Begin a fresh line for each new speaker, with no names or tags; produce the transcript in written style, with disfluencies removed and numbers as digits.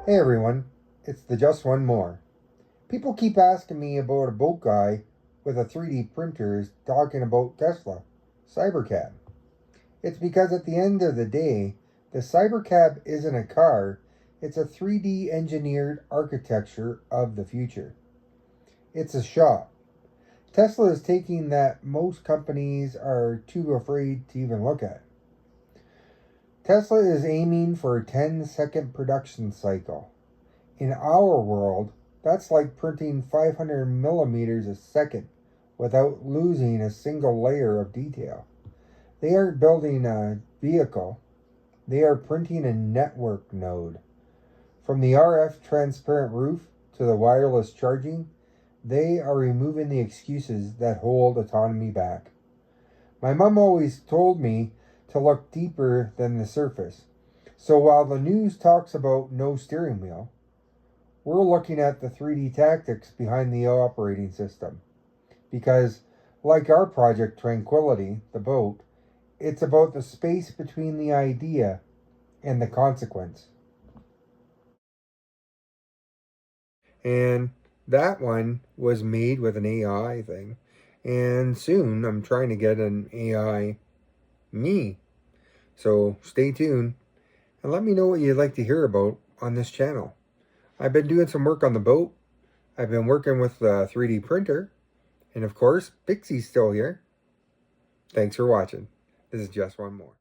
Hey everyone, it's the Just One More. People keep asking me about a boat guy with a 3D printer is talking about Tesla Cybercab. It's because at the end of the day, the Cybercab isn't a car, it's a 3D engineered architecture of the future. It's a shop. Tesla is taking that most companies are too afraid to even look at. Tesla is aiming for a 10-second production cycle. In our world, that's like printing 500 millimeters a second without losing a single layer of detail. They aren't building a vehicle, they are printing a network node. From the RF transparent roof to the wireless charging, they are removing the excuses that hold autonomy back. My mom always told me to look deeper than the surface. So while the news talks about no steering wheel, we're looking at the 3D tactics behind the operating system. Because, like our project Tranquility, the boat, it's about the space between the idea and the consequence. And that one was made with an AI thing. And soon I'm trying to get an AI me. So stay tuned and let me know what you'd like to hear about on this channel. I've been doing some work on the boat. I've been working with the 3D printer. And of course, Pixie's still here. Thanks for watching. This is Just One More.